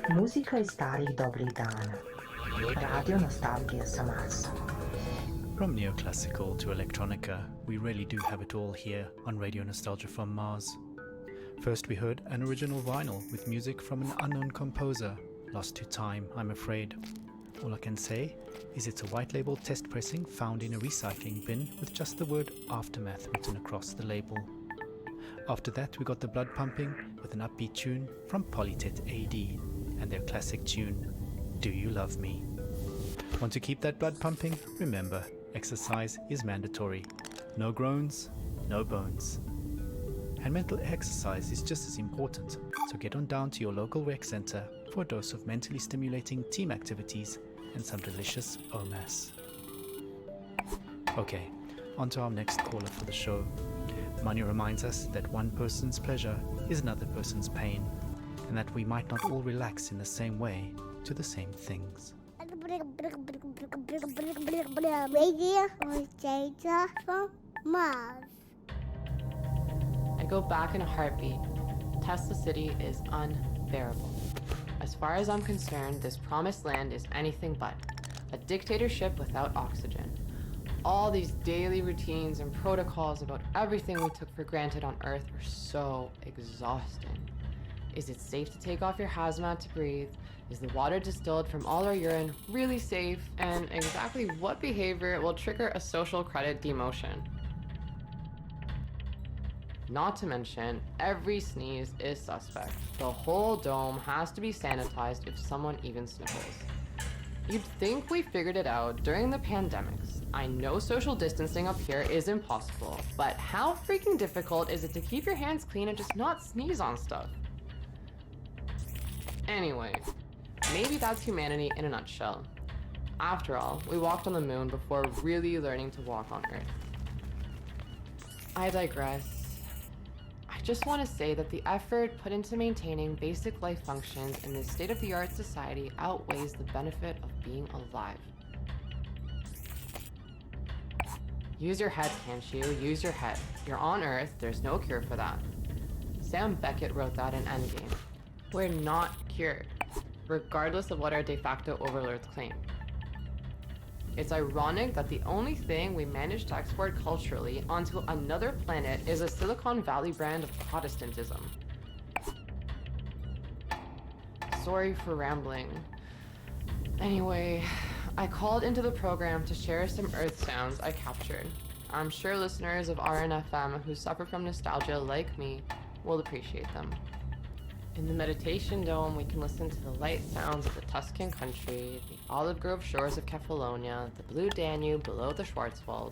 Muzika iz starih dobrih dana. Radio nostalgija sa Marsa. From neoclassical to electronica, we really do have it all here on Radio Nostalgia from Mars. First we heard an original vinyl with music from an unknown composer, lost to time, I'm afraid. All I can say is it's a white label test pressing found in a recycling bin with just the word Aftermath written across the label. After that we got the blood pumping with an upbeat tune from Polytet AD and their classic tune, Do You Love Me? Want to keep that blood pumping? Remember, exercise is mandatory. No groans, no bones. And mental exercise is just as important, so get on down to your local rec center for a dose of mentally stimulating team activities and some delicious OMAS. Okay, on to our next caller for the show. Money reminds us that one person's pleasure is another person's pain, and that we might not all relax in the same way to the same things. Radio Nostalgia from Mars. I go back in a heartbeat. Tesla City is unbearable. As far as I'm concerned, this promised land is anything but a dictatorship without oxygen. All these daily routines and protocols about everything we took for granted on Earth are so exhausting. Is it safe to take off your hazmat to breathe? Is the water distilled from all our urine really safe? And exactly what behavior will trigger a social credit demotion? Not to mention, every sneeze is suspect. The whole dome has to be sanitized if someone even sniffles. You'd think we figured it out during the pandemics. I know social distancing up here is impossible, but how freaking difficult is it to keep your hands clean and just not sneeze on stuff? Anyway, maybe that's humanity in a nutshell. After all, we walked on the moon before really learning to walk on Earth. I digress. I just want to say that the effort put into maintaining basic life functions in this state-of-the-art society outweighs the benefit of being alive. Use your head, can't you? Use your head. You're on Earth, there's no cure for that. Sam Beckett wrote that in Endgame. We're not cured, regardless of what our de facto overlords claim. It's ironic that the only thing we managed to export culturally onto another planet is a Silicon Valley brand of Protestantism. Sorry for rambling. Anyway, I called into the program to share some Earth sounds I captured. I'm sure listeners of RNFM who suffer from nostalgia like me will appreciate them. In the meditation dome, we can listen to the light sounds of the Tuscan country, the olive grove shores of Kefalonia, the blue Danube below the Schwarzwald.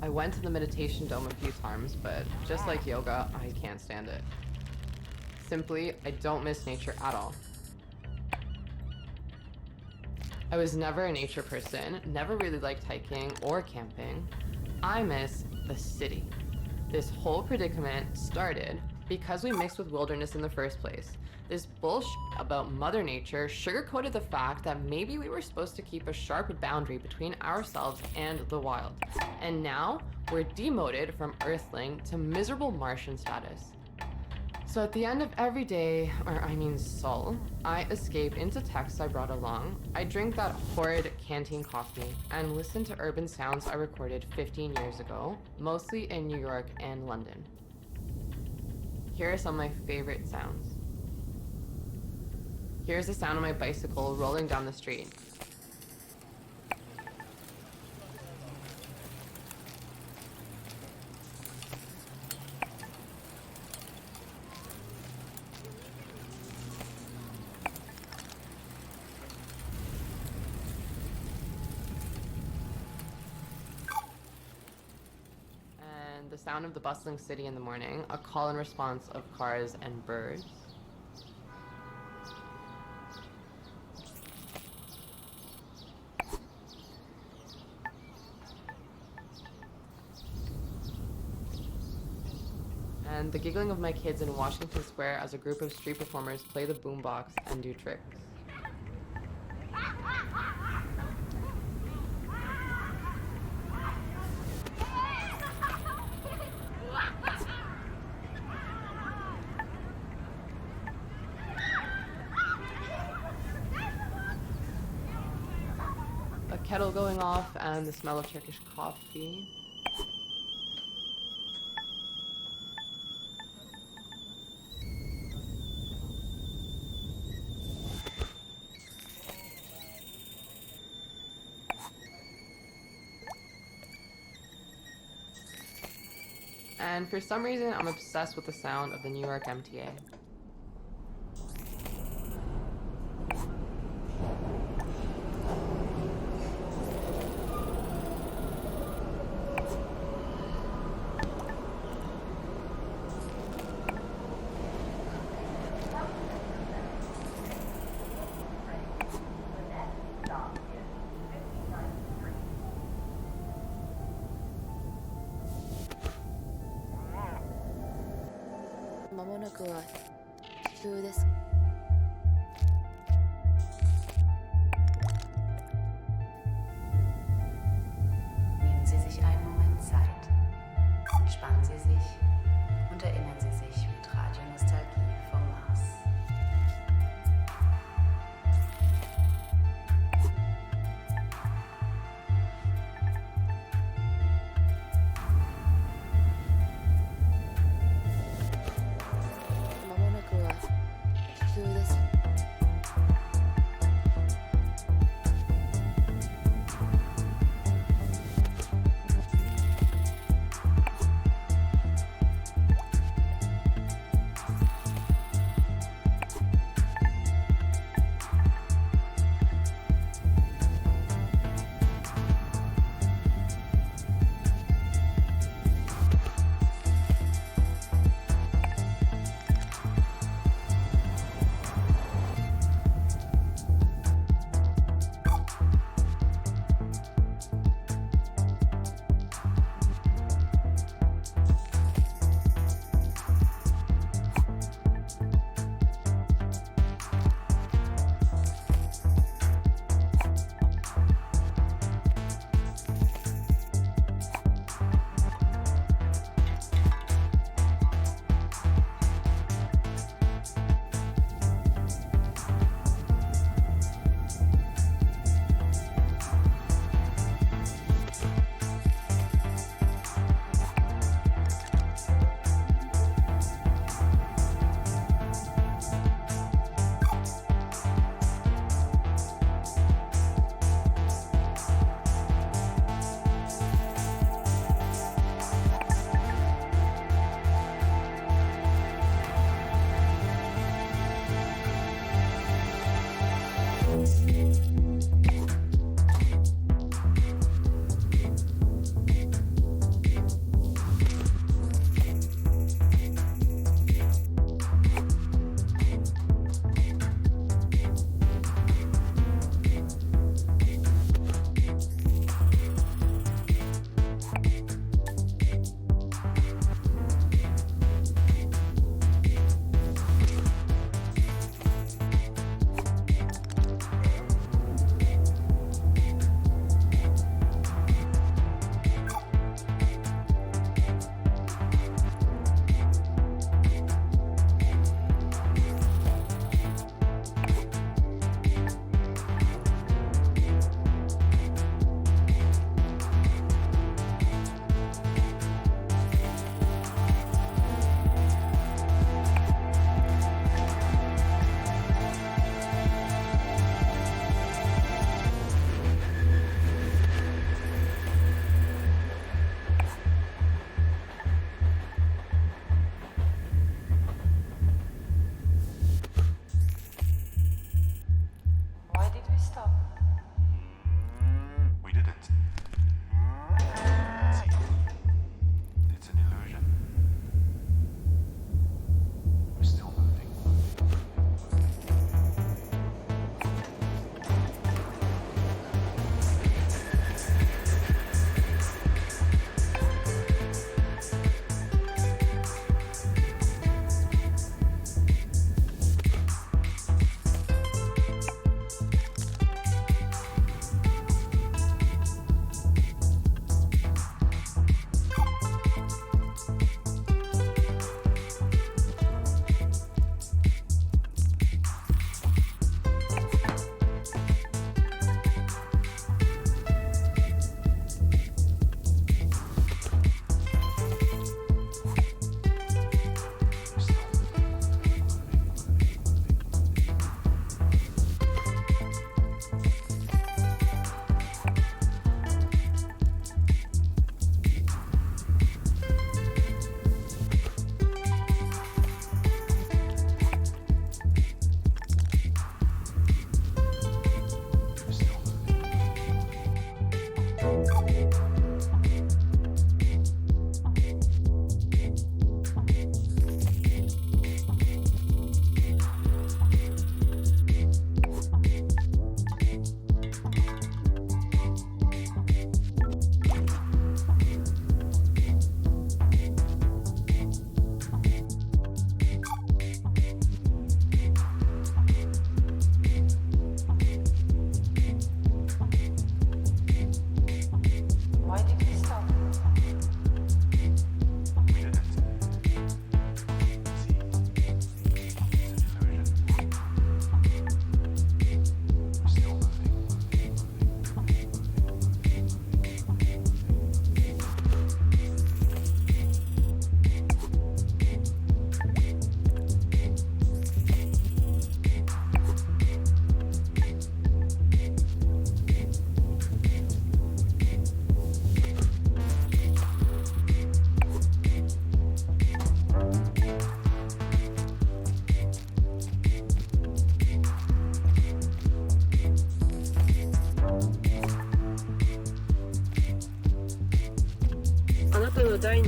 I went to the meditation dome a few times, but just like yoga, I can't stand it. Simply, I don't miss nature at all. I was never a nature person, never really liked hiking or camping. I miss the city. This whole predicament started because we mixed with wilderness in the first place. This bullshit about Mother Nature sugarcoated the fact that maybe we were supposed to keep a sharp boundary between ourselves and the wild. And now, we're demoted from Earthling to miserable Martian status. So at the end of every day, soul, I escape into texts I brought along, I drink that horrid canteen coffee, and listen to urban sounds I recorded 15 years ago, mostly in New York and London. Here are some of my favorite sounds. Here's the sound of my bicycle rolling down the street. And the sound of the bustling city in the morning, a call and response of cars and birds. And the giggling of my kids in Washington Square as a group of street performers play the boombox and do tricks. kettle going off and the smell of Turkish coffee. And for some reason, I'm obsessed with the sound of the New York MTA. Nehmen Sie sich einen Moment Zeit. Entspannen Sie sich und erinnern Sie sich mit Radionostalgie vom Mars.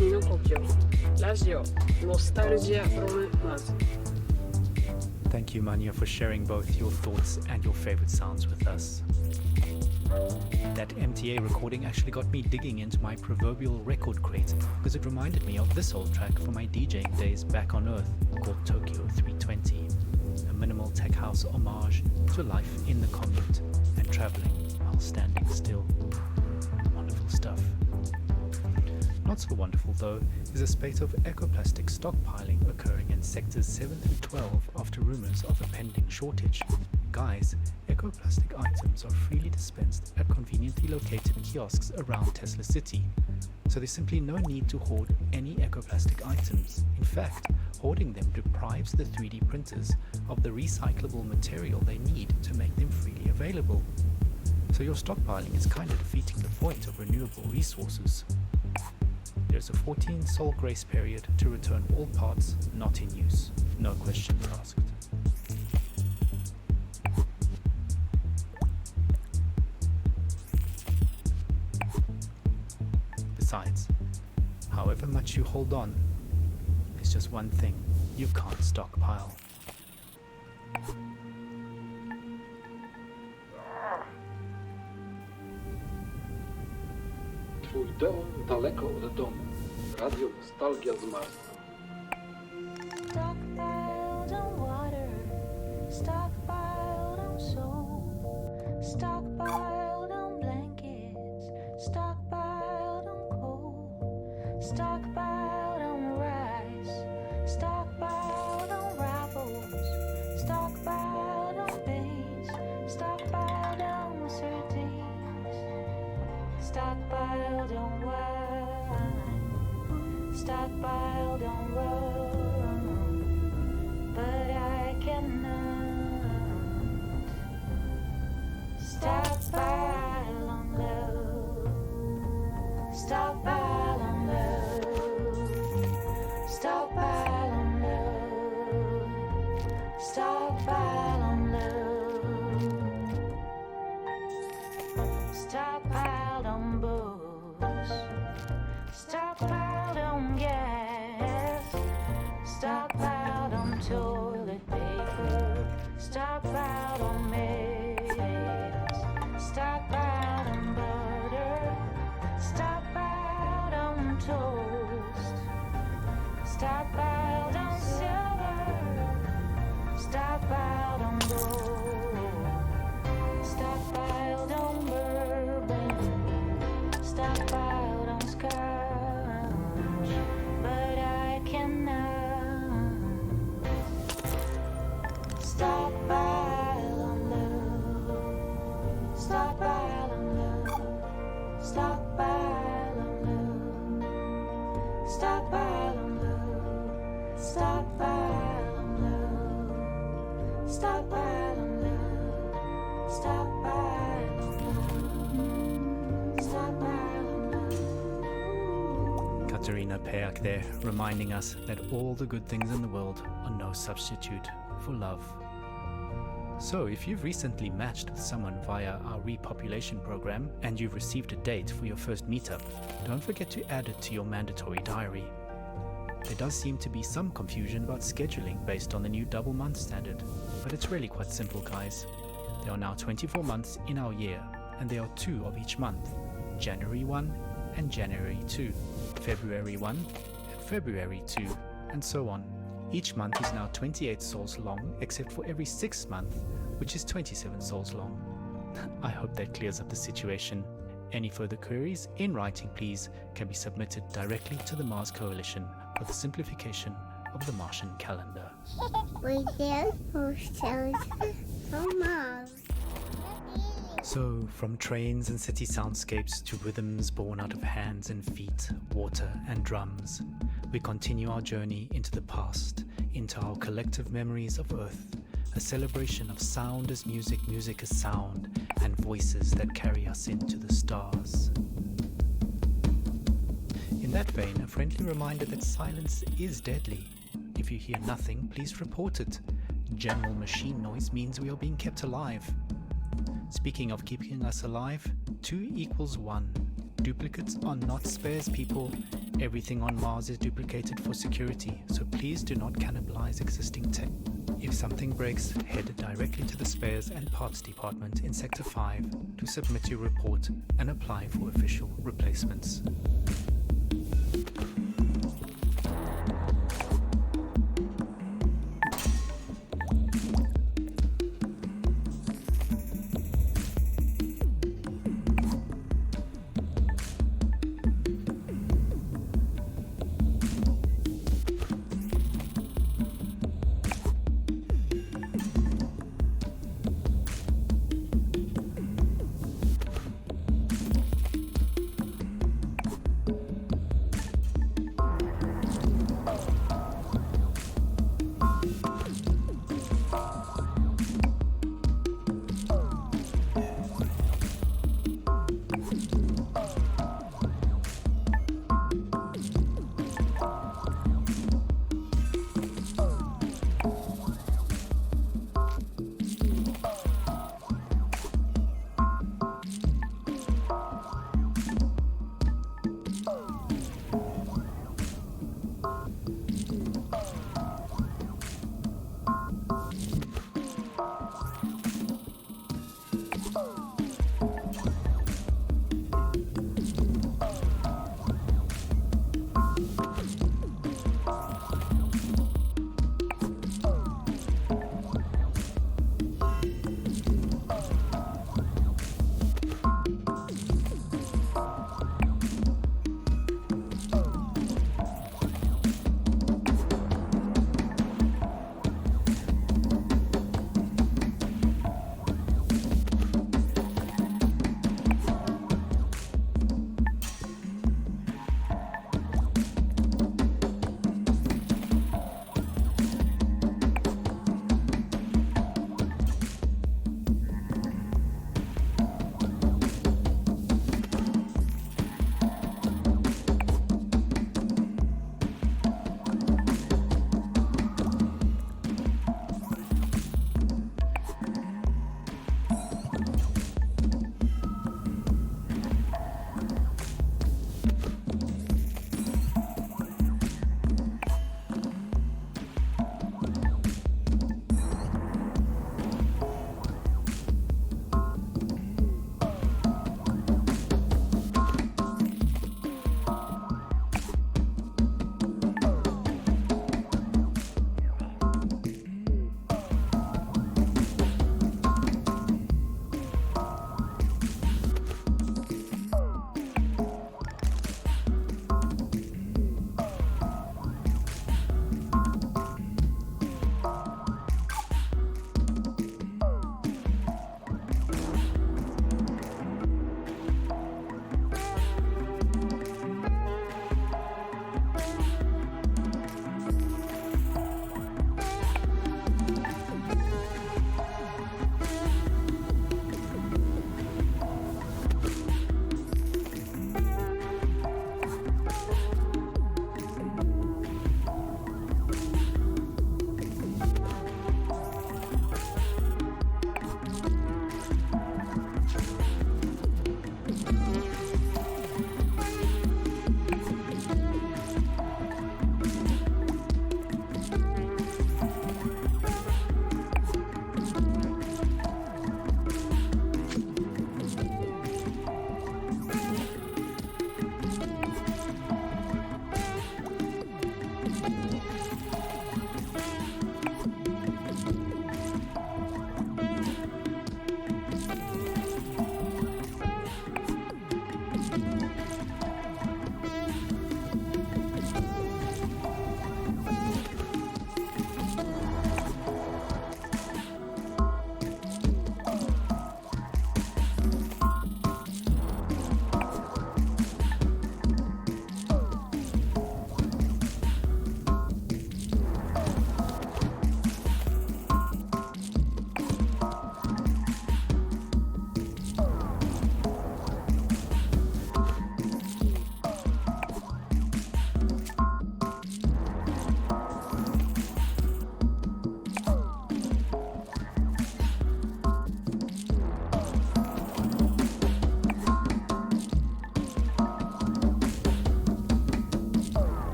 海の故郷ラジオノスタルジア from Mars. Thank you, Manya, for sharing both your thoughts and your favorite sounds with us. That MTA recording actually got me digging into my proverbial record crate because it reminded me of this old track from my DJing days back on Earth called Tokyo 320, a minimal tech house homage to life in the commute and traveling while standing still. Wonderful stuff. Not so wonderful, though, is a spate of ecoplastic stockpiling occurring in sectors 7 through 12 after rumors of a pending shortage. Guys, ecoplastic items are freely dispensed at conveniently located kiosks around Tesla City, so there's simply no need to hoard any ecoplastic items. In fact, hoarding them deprives the 3D printers of the recyclable material they need to make them freely available. So your stockpiling is kind of defeating the point of renewable resources. There's a 14-sol grace period to return all parts not in use. No questions asked. Besides, however much you hold on, there's just one thing you can't stockpile. Twój dom daleko od domu. Radio Nostalgia z Marsa. Stockpiled on water, stockpiled on soul, stockpiled on blankets, stockpiled on coal, stockpiled on rice, stockpiled on rifles, stockpiled on beans, stockpiled on sardines, stockpiled on wine, stockpiled on rum, but I cannot stockpile on love, stockpile on love, stockpile on love, stockpile on love, stockpiled on books, stockpiled on gas, stockpiled on toilet paper, stockpiled on maize, stockpiled on butter, stockpiled on toast, stockpiled on silver, stockpiled on gold, stockpiled on bourbon, stockpiled on scotch, but I cannot stockpile on love, stockpile on love, stockpile on love, stockpile on love, stockpile on love, stockpile on love, stockpile on love, stockpile on love. Katerina Peak there, reminding us that all the good things in the world are no substitute for love. So, if you've recently matched with someone via our repopulation program and you've received a date for your first meetup, don't forget to add it to your mandatory diary. There does seem to be some confusion about scheduling based on the new double month standard, but it's really quite simple, guys. There are now 24 months in our year, and there are 2 of each month, January 1 and January 2, February 1 and February 2, and so on. Each month is now 28 sols long, except for every 6th month, which is 27 sols long. I hope that clears up the situation. Any further queries, in writing please, can be submitted directly to the Mars Coalition for the simplification of the Martian calendar. We did hotels from Mars. So, from trains and city soundscapes to rhythms born out of hands and feet, water and drums, we continue our journey into the past, into our collective memories of Earth, a celebration of sound as music, music as sound, and voices that carry us into the stars. In that vein, a friendly reminder that silence is deadly. If you hear nothing, please report it. General machine noise means we are being kept alive. Speaking of keeping us alive, 2 equals 1. Duplicates are not spares, people, Everything on Mars is duplicated for security, so please do not cannibalize existing tech. If something breaks, head directly to the Spares and Parts Department in Sector 5 to submit your report and apply for official replacements.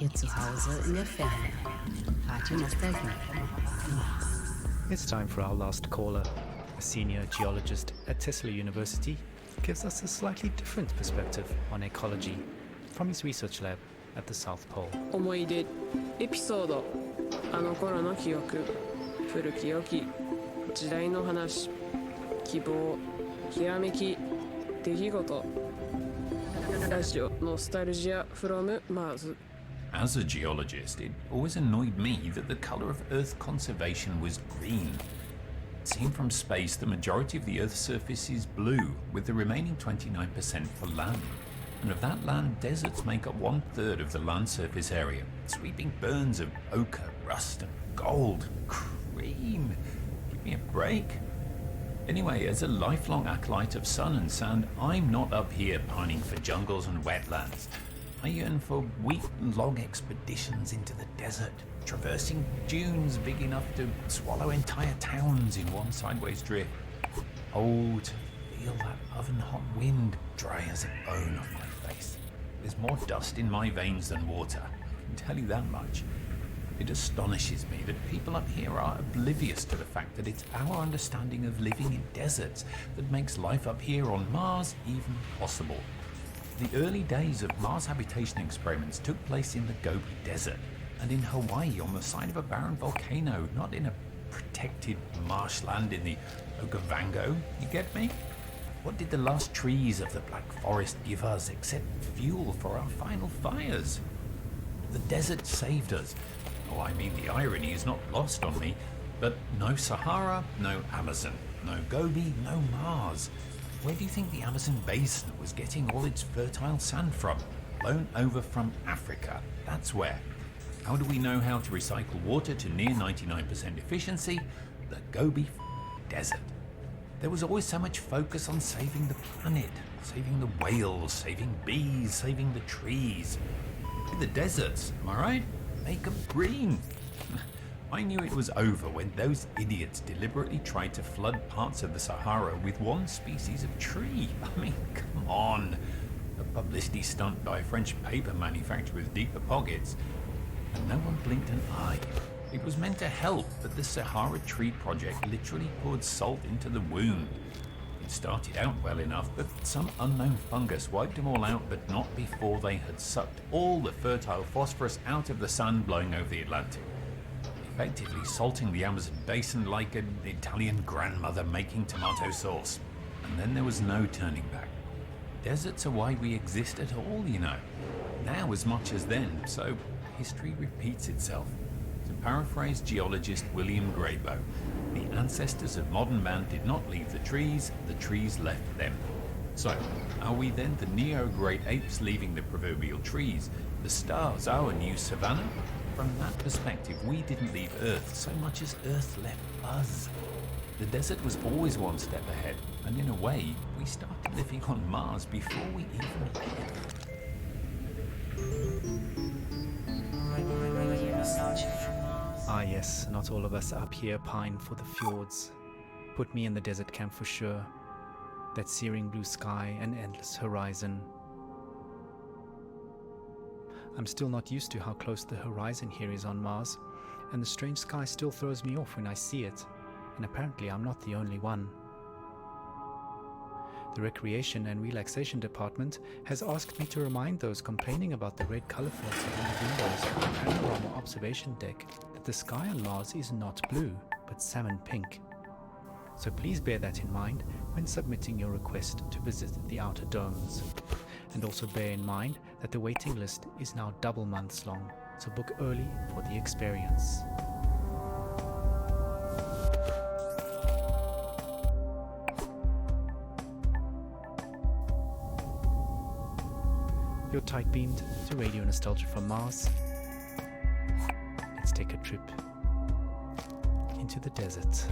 Ihr Zuhause in der Ferne. Radio Nostalgie. It's time for our last caller. A senior geologist at Tesla University gives us a slightly different perspective on ecology from his research lab at the South Pole. 思い出エピソードあの頃の記憶古き良き時代の話希望ひらめき出来事ラジオノスタルジア from Mars. As a geologist, it always annoyed me that the color of Earth conservation was green. Seen from space, the majority of the Earth's surface is blue, with the remaining 29% for land. And of that land, deserts make up 1/3 of the land surface area, sweeping burns of ochre, rust, and gold. Cream! Give me a break. Anyway, as a lifelong acolyte of sun and sand, I'm not up here pining for jungles and wetlands. I yearn for week-long expeditions into the desert, traversing dunes big enough to swallow entire towns in one sideways drift. Oh, to feel that oven-hot wind dry as a bone off my face. There's more dust in my veins than water, I can tell you that much. It astonishes me that people up here are oblivious to the fact that it's our understanding of living in deserts that makes life up here on Mars even possible. The early days of Mars habitation experiments took place in the Gobi Desert and in Hawaii on the side of a barren volcano, not in a protected marshland in the Okavango, you get me? What did the last trees of the Black Forest give us except fuel for our final fires? The desert saved us. Oh, I mean, the irony is not lost on me, but no Sahara, no Amazon, no Gobi, no Mars. Where do you think the Amazon basin was getting all its fertile sand from? Blown over from Africa. That's where. How do we know how to recycle water to near 99% efficiency? The Gobi Desert. There was always so much focus on saving the planet, saving the whales, saving bees, saving the trees. The deserts, am I right? Make them green. I knew it was over when those idiots deliberately tried to flood parts of the Sahara with one species of tree. I mean, come on. A publicity stunt by a French paper manufacturer with deeper pockets. And no one blinked an eye. It was meant to help, but the Sahara Tree Project literally poured salt into the wound. It started out well enough, but some unknown fungus wiped them all out, but not before they had sucked all the fertile phosphorus out of the sand blowing over the Atlantic. Effectively salting the Amazon basin like an Italian grandmother making tomato sauce. And then there was no turning back. Deserts are why we exist at all, you know. Now as much as then, so history repeats itself. To paraphrase geologist William Grayboe, the ancestors of modern man did not leave the trees left them. So, are we then the neo-great apes leaving the proverbial trees, the stars our new savannah? From that perspective, we didn't leave Earth so much as Earth left us. The desert was always one step ahead, and in a way, we started living on Mars before we even left. Ah yes, not all of us up here pine for the fjords. Put me in the desert camp for sure. That searing blue sky and endless horizon. I'm still not used to how close the horizon here is on Mars, and the strange sky still throws me off when I see it, and apparently I'm not the only one. The Recreation and Relaxation Department has asked me to remind those complaining about the red color filter on the windows of the panorama observation deck that the sky on Mars is not blue, but salmon pink. So please bear that in mind when submitting your request to visit the outer domes. And also bear in mind that the waiting list is now double months long, so book early for the experience. You're tight beamed to Radio Nostalgia from Mars. Let's take a trip into the desert.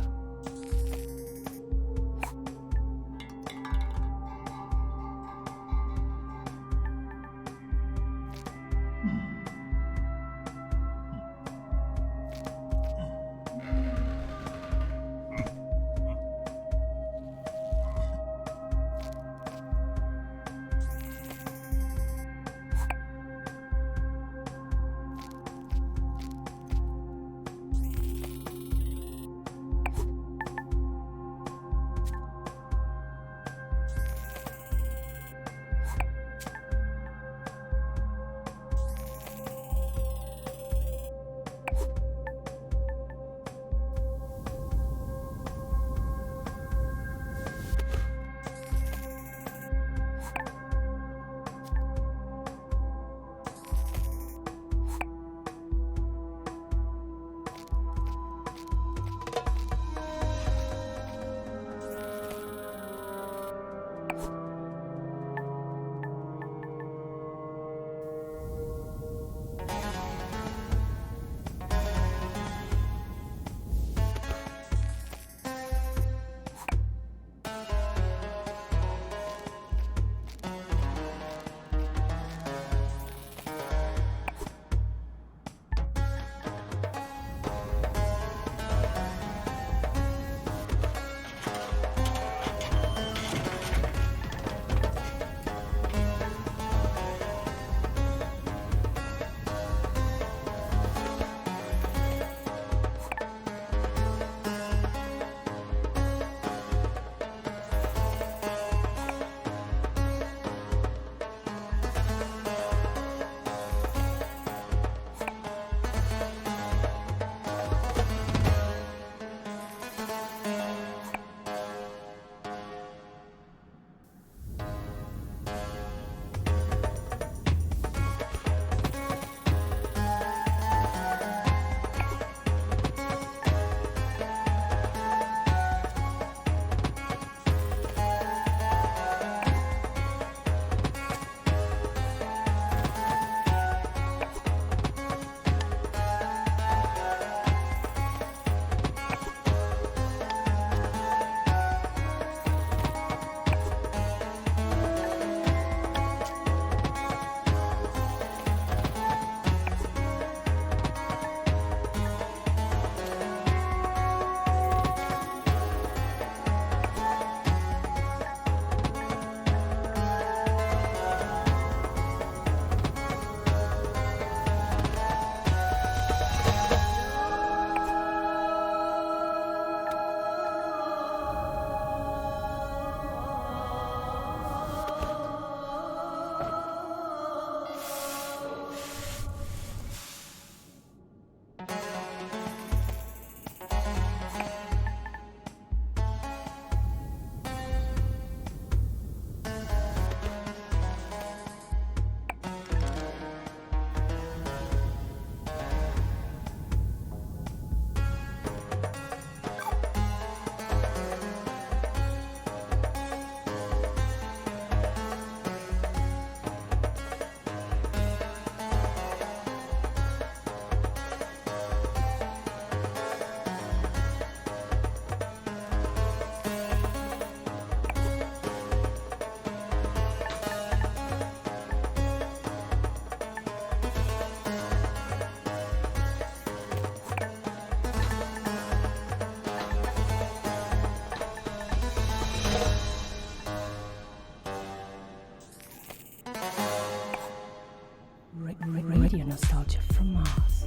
Radio Nostalgia from Mars.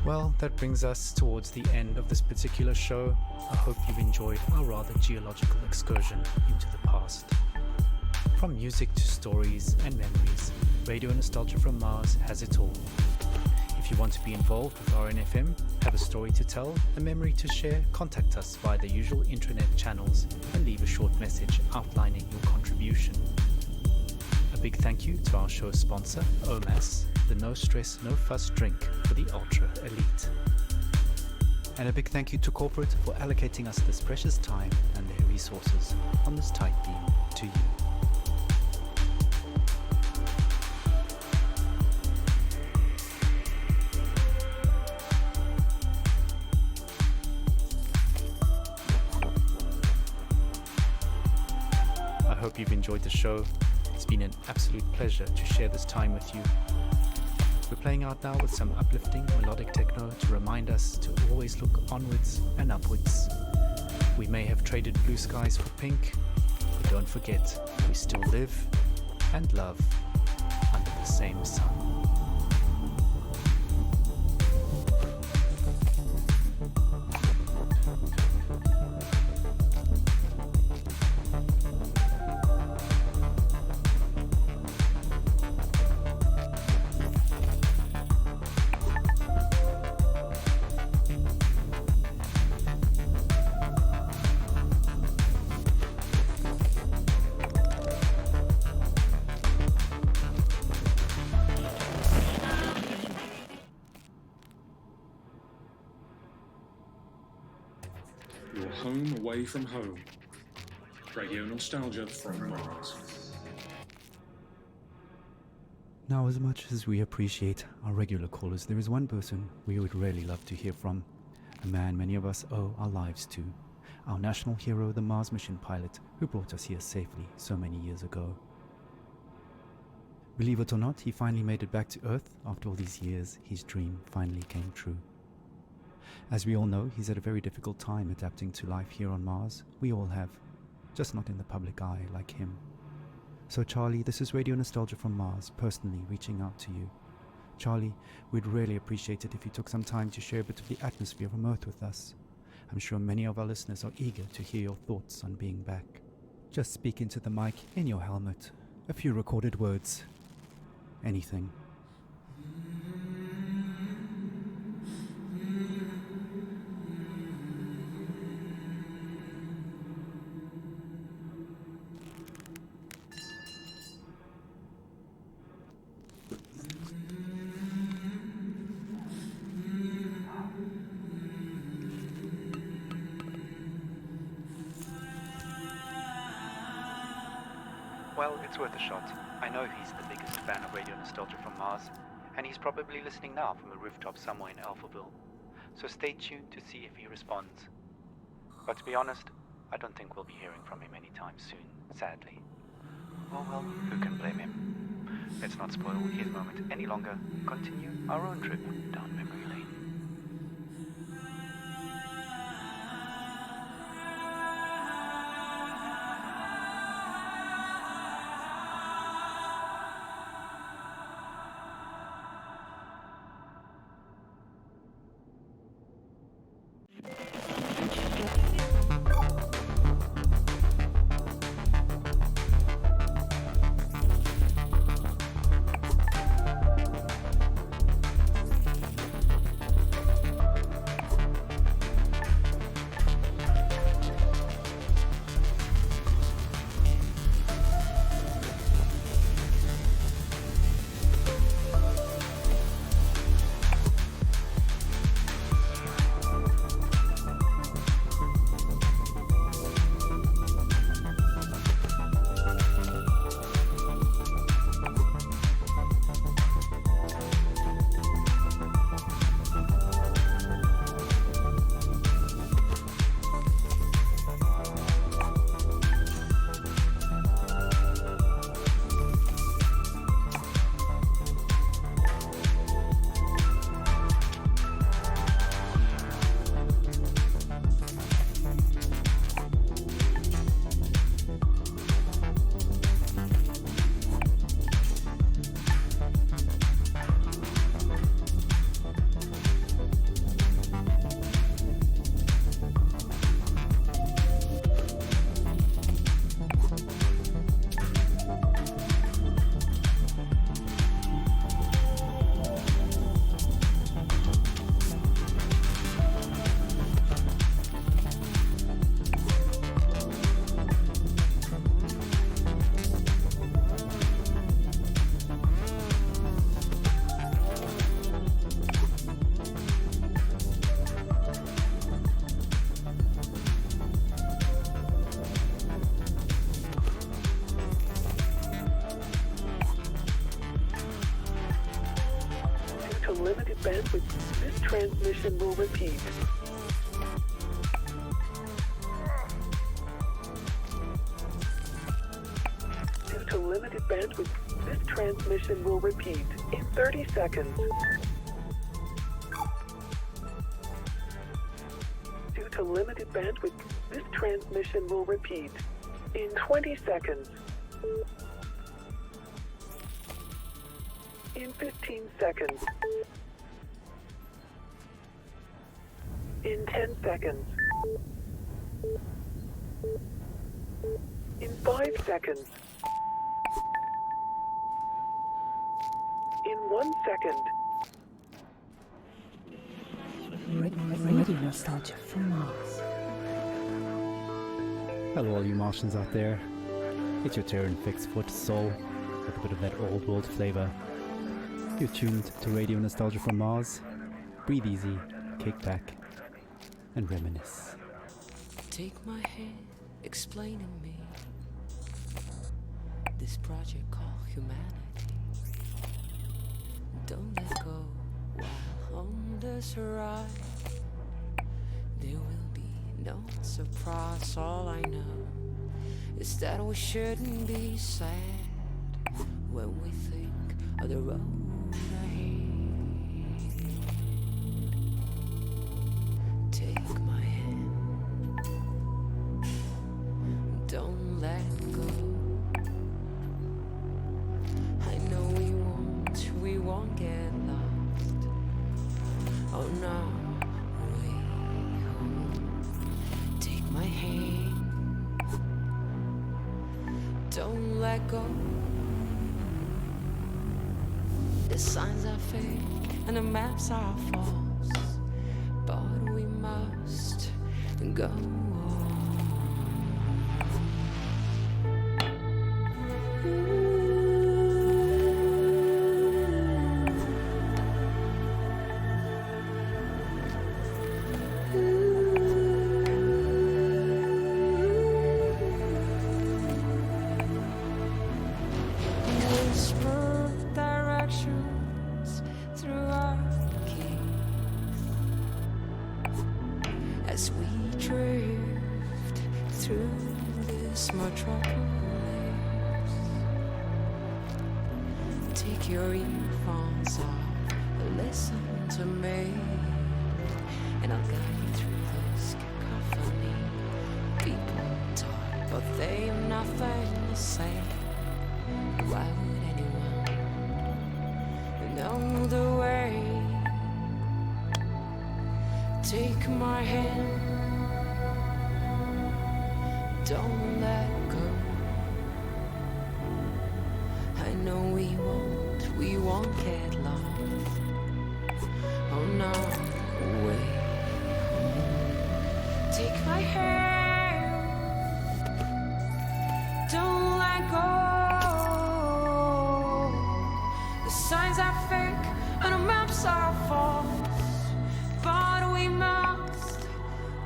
Well, that brings us towards the end of this particular show. I hope you've enjoyed our rather geological excursion into the past. From music to stories and memories, Radio Nostalgia from Mars has it all. If you want to be involved with RNFM, have a story to tell, a memory to share, contact us via the usual intranet channels and leave a short message outlining your contribution. A big thank you to our show sponsor, OMAS, the No Stress, No Fuss drink for the ultra elite. And a big thank you to corporate for allocating us this precious time and their resources on this tight beam to you. I hope you've enjoyed the show. It's been an absolute pleasure to share this time with you. We're playing out now with some uplifting melodic techno to remind us to always look onwards and upwards. We may have traded blue skies for pink, but don't forget, we still live and love under the same sun. Your home away from home. Radio Nostalgia from Mars. Now, as much as we appreciate our regular callers, there is one person we would really love to hear from. A man many of us owe our lives to. Our national hero, the Mars mission pilot, who brought us here safely so many years ago. Believe it or not, he finally made it back to Earth. After all these years, his dream finally came true. As we all know, he's had a very difficult time adapting to life here on Mars. We all have, just not in the public eye like him. So Charlie, this is Radio Nostalgia from Mars, personally reaching out to you. Charlie, we'd really appreciate it if you took some time to share a bit of the atmosphere from Earth with us. I'm sure many of our listeners are eager to hear your thoughts on being back. Just speak into the mic in your helmet. A few recorded words. Anything. Well, it's worth a shot. I know he's the biggest fan of Radio Nostalgia from Mars, and he's probably listening now from a rooftop somewhere in Alphaville. So stay tuned to see if he responds. But to be honest, I don't think we'll be hearing from him anytime soon, sadly. Oh well, who can blame him? Let's not spoil his moment any longer. Continue our own trip down memory lane. limited bandwidth, this transmission will repeat. Due to limited bandwidth, this transmission will repeat in 30 seconds. Due to limited bandwidth, this transmission will repeat in 20 seconds. In 15 seconds. In 10 seconds. In 5 seconds. In 1 second. Radio nostalgia from Mars. Hello all you Martians out there. It's your turn, fixed foot soul, with a bit of that old world flavour. You're tuned to Radio Nostalgia from Mars. Breathe easy, kick back, and reminisce. Take my hand, explaining me this project called humanity. Don't let go while on this ride. There will be no surprise. All I know is that we shouldn't be sad when we think of the road ahead. Take my hand, don't let go. I know we won't get lost on our way home. Take my hand, don't let go. The signs are fake and the maps are false, but we must go on. As we drift through this metropolis, take your earphones off and listen to me, and I'll guide you through this cacophony. People talk, but they have nothing to say. Why would anyone know the way? Take my hand, don't let go. I know we won't get lost on our way home. Take my hand, don't let go. The signs are fake and the maps are false, but we must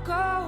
go on.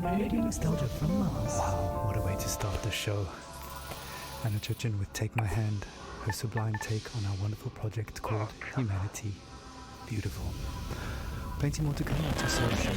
Radio Nostalgia from Mars. Wow, what a way to start the show. Anna Churchin with Take My Hand, her sublime take on our wonderful project called Humanity. Beautiful. Plenty more to come after social.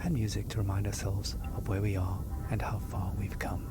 And music to remind ourselves of where we are and how far we've come.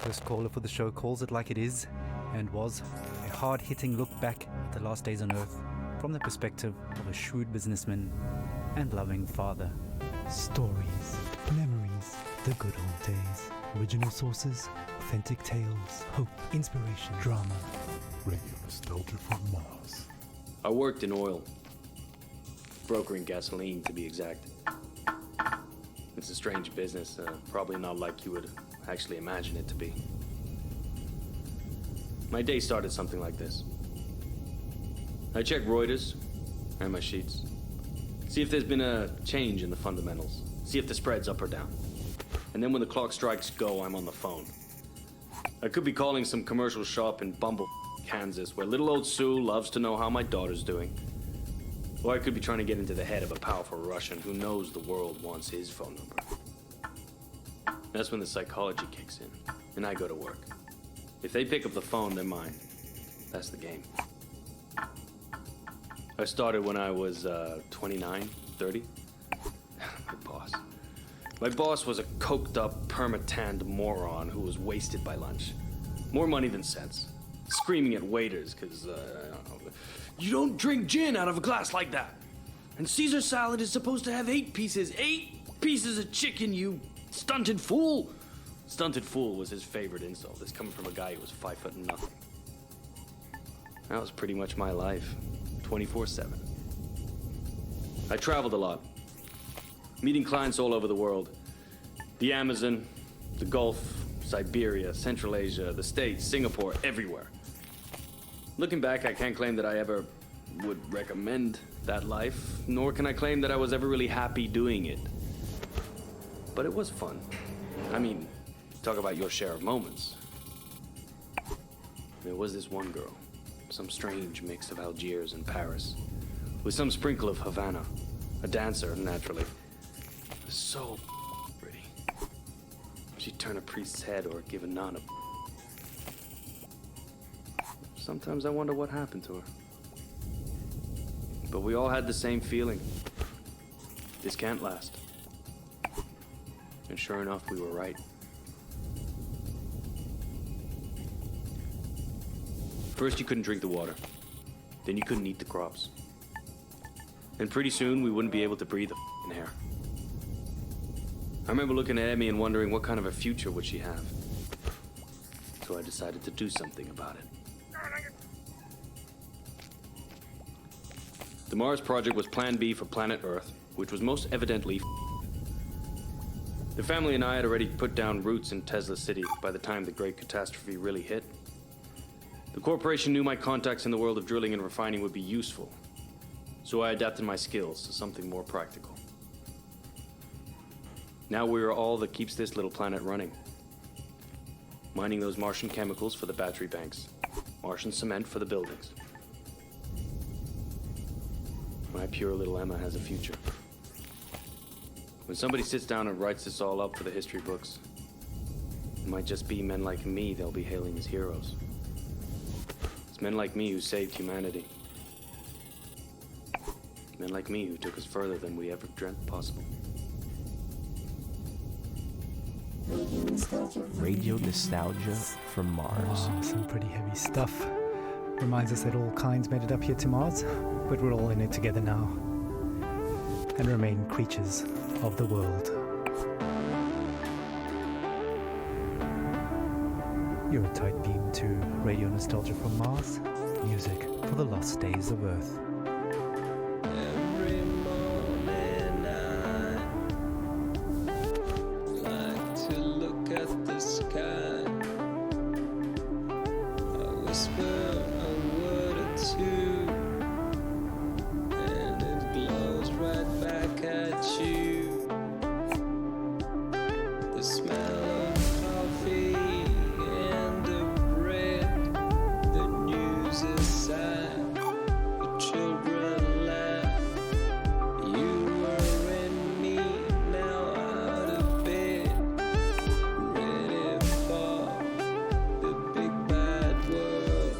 First caller for the show calls it like it is, and was a hard-hitting look back at the last days on Earth from the perspective of a shrewd businessman and loving father. Stories, memories, the good old days. Original sources, authentic tales, hope, inspiration, drama. Radio nostalgia from Mars. I worked in oil. Brokering gasoline, to be exact. It's a strange business, probably not like you would actually imagine it to be. My day started something like this. I check Reuters and my sheets. See if there's been a change in the fundamentals. See if the spread's up or down. And then when the clock strikes go, I'm on the phone. I could be calling some commercial shop in Bumble, Kansas, where little old Sue loves to know how my daughter's doing. Or I could be trying to get into the head of a powerful Russian who knows the world wants his phone number. That's when the psychology kicks in, and I go to work. If they pick up the phone, they're mine. That's the game. I started when I was 29, 30. My boss was a coked-up, perma-tanned moron who was wasted by lunch. More money than sense. Screaming at waiters because, you don't drink gin out of a glass like that. And Caesar salad is supposed to have 8 pieces. 8 pieces of chicken, you stunted fool. Stunted fool was his favorite insult. It's coming from a guy who was 5 foot nothing. That was pretty much my life, 24/7. I traveled a lot, meeting clients all over the world. The Amazon, the Gulf, Siberia, Central Asia, the States, Singapore, everywhere. Looking back, I can't claim that I ever would recommend that life, nor can I claim that I was ever really happy doing it. But it was fun. I mean, talk about your share of moments. There was this one girl, some strange mix of Algiers and Paris, with some sprinkle of Havana, a dancer, naturally. So pretty. She'd turn a priest's head or give a nun a... Sometimes I wonder what happened to her. But we all had the same feeling. This can't last. And sure enough, we were right. First, you couldn't drink the water. Then you couldn't eat the crops. And pretty soon, we wouldn't be able to breathe the air. I remember looking at Emmy and wondering what kind of a future would she have. So I decided to do something about it. The Mars project was Plan B for planet Earth, which was most evidently The family and I had already put down roots in Tesla City by the time the great catastrophe really hit. The corporation knew my contacts in the world of drilling and refining would be useful, so I adapted my skills to something more practical. Now we are all that keeps this little planet running. Mining those Martian chemicals for the battery banks, Martian cement for the buildings. My pure little Emma has a future. When somebody sits down and writes this all up for the history books, it might just be men like me they'll be hailing as heroes. It's men like me who saved humanity. Men like me who took us further than we ever dreamt possible. Radio nostalgia from Mars. Oh, some pretty heavy stuff. Reminds us that all kinds made it up here to Mars, but we're all in it together now. And remain creatures of the world. You're a tight beam to Radio Nostalgia from Mars, music for the lost days of Earth. Every morning I like to look at the sky. I whisper a word or two, and it glows right back at you. The smell of coffee and of bread, the news is sad, the children laugh. You were in me, now out of bed, ready for the big bad world.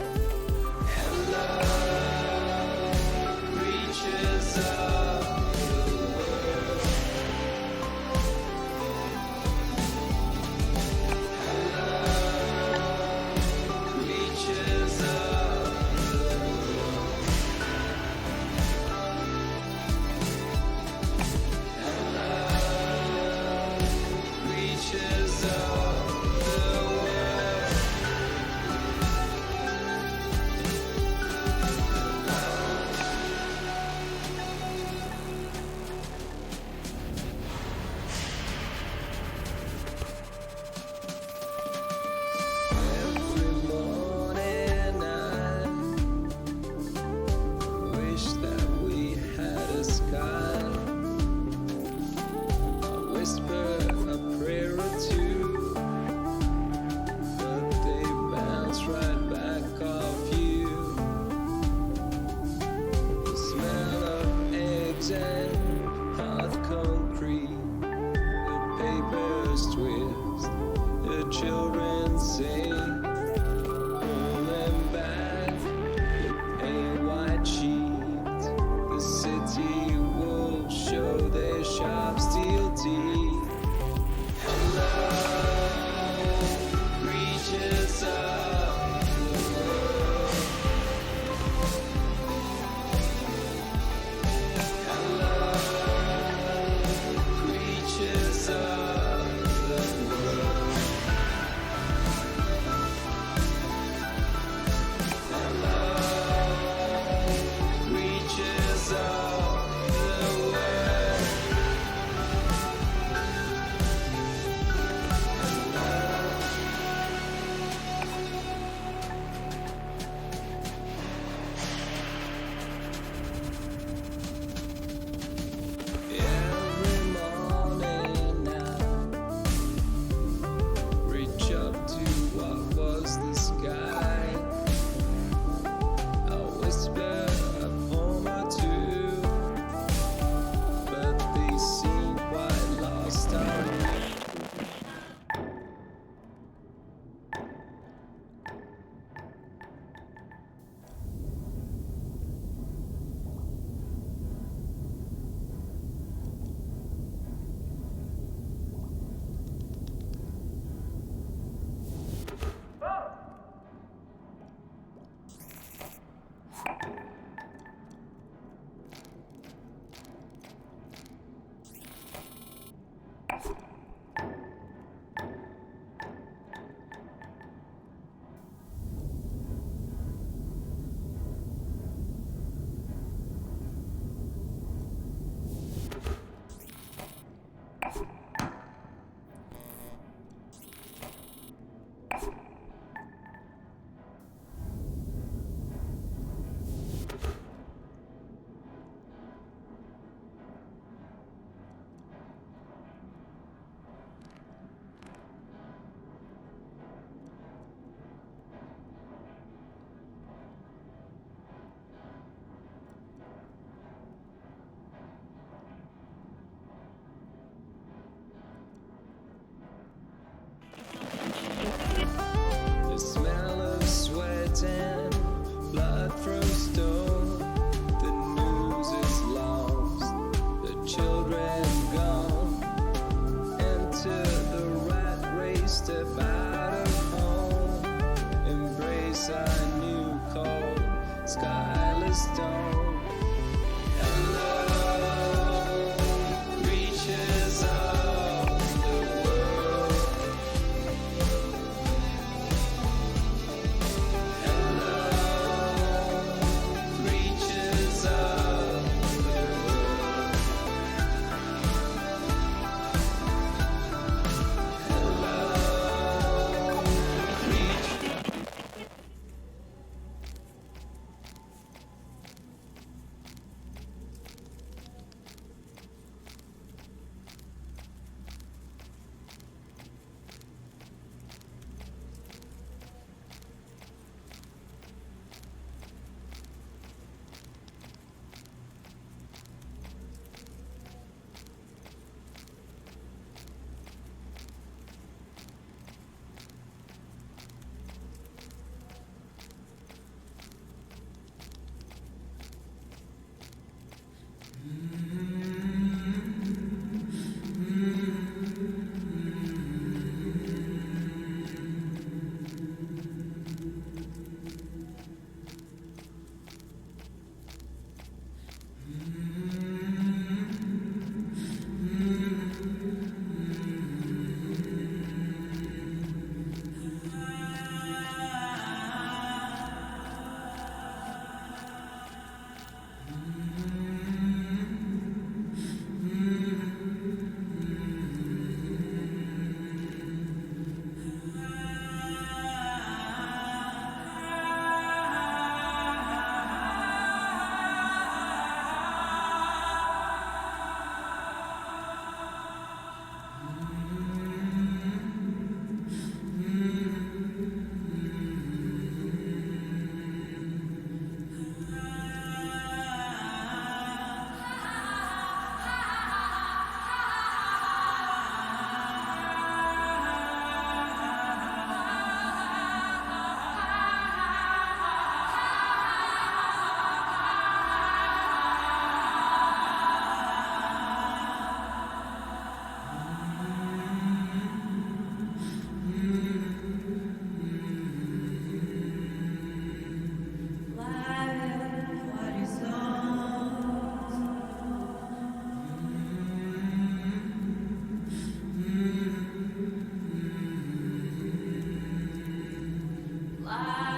fly.